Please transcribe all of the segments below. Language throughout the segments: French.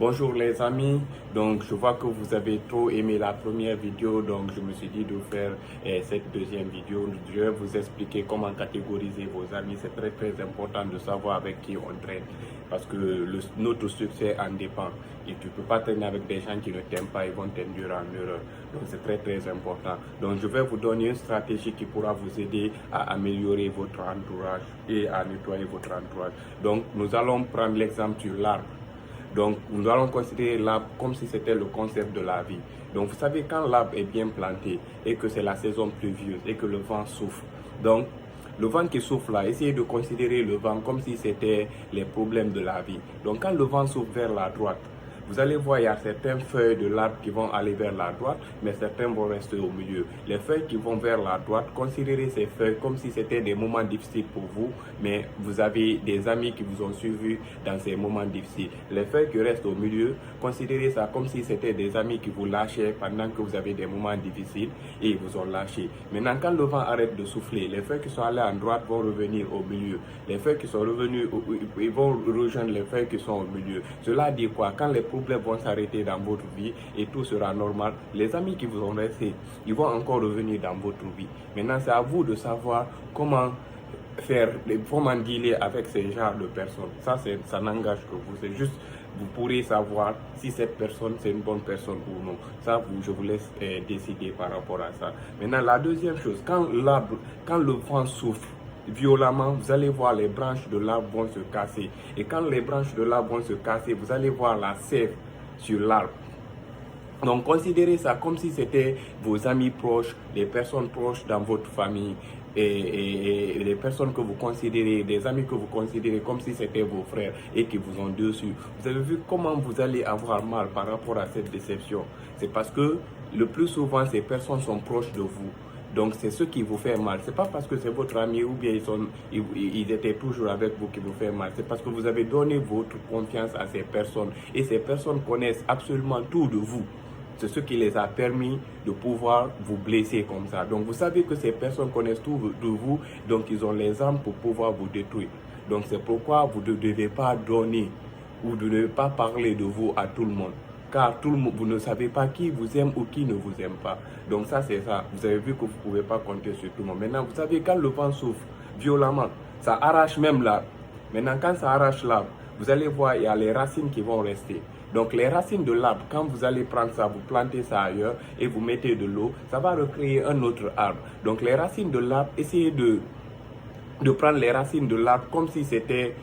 Bonjour les amis, donc je vois que vous avez trop aimé la première vidéo, donc je me suis dit de faire cette deuxième vidéo. Je vais vous expliquer comment catégoriser vos amis. C'est très important de savoir avec qui on traîne parce que notre succès en dépend. Et tu ne peux pas traîner avec des gens qui ne t'aiment pas, ils vont t'induire en erreur. Donc c'est très important. Donc je vais vous donner une stratégie qui pourra vous aider à améliorer votre entourage et à nettoyer votre entourage. Donc nous allons prendre l'exemple sur l'arbre. Donc, nous allons considérer l'arbre comme si c'était le concept de la vie. Donc, vous savez, quand l'arbre est bien planté et que c'est la saison pluvieuse et que le vent souffle, donc, le vent qui souffle là, essayez de considérer le vent comme si c'était les problèmes de la vie. Donc, quand le vent souffle vers la droite, vous allez voir, il y a certaines feuilles de l'arbre qui vont aller vers la droite, mais certaines vont rester au milieu. Les feuilles qui vont vers la droite, considérez ces feuilles comme si c'était des moments difficiles pour vous, mais vous avez des amis qui vous ont suivi dans ces moments difficiles. Les feuilles qui restent au milieu, considérez ça comme si c'était des amis qui vous lâchaient pendant que vous avez des moments difficiles et ils vous ont lâché. Maintenant, quand le vent arrête de souffler, les feuilles qui sont allées en droite vont revenir au milieu. Les feuilles qui sont revenues, ils vont rejoindre les feuilles qui sont au milieu. Cela dit quoi? Quand les problèmes vont s'arrêter dans votre vie et tout sera normal, les amis qui vous ont resté, ils vont encore revenir dans votre vie. Maintenant, c'est à vous de savoir comment dealer avec ces genres de personnes. Ça n'engage que vous. C'est juste, vous pourrez savoir si cette personne, c'est une bonne personne ou non. Ça, je vous laisse décider par rapport à ça. Maintenant, la deuxième chose, quand le vent souffle violemment, vous allez voir les branches de l'arbre vont se casser. Et quand les branches de l'arbre vont se casser, vous allez voir la sève sur l'arbre. Donc, considérez ça comme si c'était vos amis proches, les personnes proches dans votre famille et les personnes que vous considérez, des amis que vous considérez comme si c'était vos frères et qui vous ont dessus. Vous avez vu comment vous allez avoir mal par rapport à cette déception. C'est parce que le plus souvent, ces personnes sont proches de vous. Donc, c'est ce qui vous fait mal. Ce n'est pas parce que c'est votre ami ou bien ils étaient toujours avec vous qui vous fait mal. C'est parce que vous avez donné votre confiance à ces personnes. Et ces personnes connaissent absolument tout de vous. C'est ce qui les a permis de pouvoir vous blesser comme ça. Donc, vous savez que ces personnes connaissent tout de vous. Donc, ils ont les armes pour pouvoir vous détruire. Donc, c'est pourquoi vous ne devez pas donner ou de ne pas parler de vous à tout le monde. Car tout le monde, vous ne savez pas qui vous aime ou qui ne vous aime pas. Donc ça, c'est ça. Vous avez vu que vous ne pouvez pas compter sur tout le monde. Maintenant, vous savez, quand le vent souffle violemment, ça arrache même l'arbre. Maintenant, quand ça arrache l'arbre, vous allez voir, il y a les racines qui vont rester. Donc les racines de l'arbre, quand vous allez prendre ça, vous plantez ça ailleurs et vous mettez de l'eau, ça va recréer un autre arbre. Donc les racines de l'arbre, essayez de prendre les racines de l'arbre comme si c'était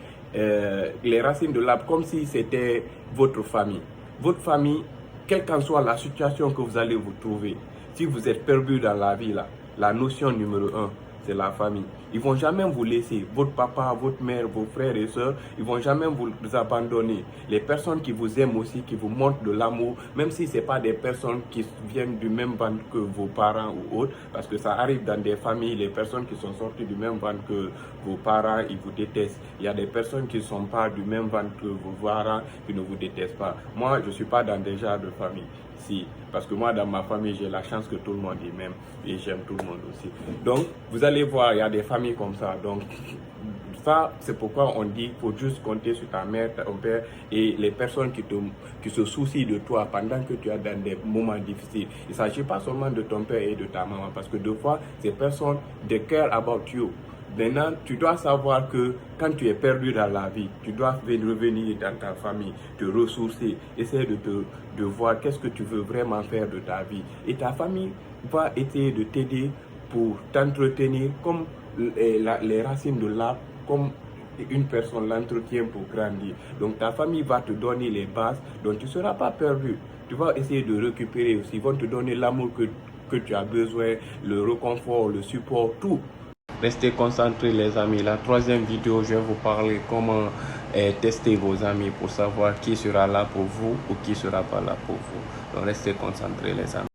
votre famille. Votre famille, quelle qu'en soit la situation que vous allez vous trouver, si vous êtes perdu dans la vie, là, la notion numéro 1, c'est la famille. Ils ne vont jamais vous laisser. Votre papa, votre mère, vos frères et sœurs, ils ne vont jamais vous abandonner. Les personnes qui vous aiment aussi, qui vous montrent de l'amour, même si ce n'est pas des personnes qui viennent du même ventre que vos parents ou autres, parce que ça arrive dans des familles, les personnes qui sont sorties du même ventre que vos parents, ils vous détestent. Il y a des personnes qui ne sont pas du même ventre que vos parents, qui ne vous détestent pas. Moi, je ne suis pas dans des genres de famille. Si, parce que moi, dans ma famille, j'ai la chance que tout le monde y m'aime et j'aime tout le monde aussi. Donc, vous allez voir, il y a des familles comme ça. Donc, ça, c'est pourquoi on dit qu'il faut juste compter sur ta mère, ton père et les personnes qui se soucient de toi pendant que tu es dans des moments difficiles. Il ne s'agit pas seulement de ton père et de ta maman, parce que deux fois, ces personnes, they care about you. Maintenant, tu dois savoir que quand tu es perdu dans la vie, tu dois revenir dans ta famille, te ressourcer, essayer de voir qu'est-ce que tu veux vraiment faire de ta vie. Et ta famille va essayer de t'aider pour t'entretenir comme les racines de l'arbre, comme une personne l'entretient pour grandir. Donc ta famille va te donner les bases, donc tu ne seras pas perdu. Tu vas essayer de récupérer aussi. Ils vont te donner l'amour que tu as besoin, le réconfort, le support, tout. Restez concentrés les amis. La troisième vidéo, je vais vous parler comment tester vos amis pour savoir qui sera là pour vous ou qui sera pas là pour vous. Donc restez concentrés les amis.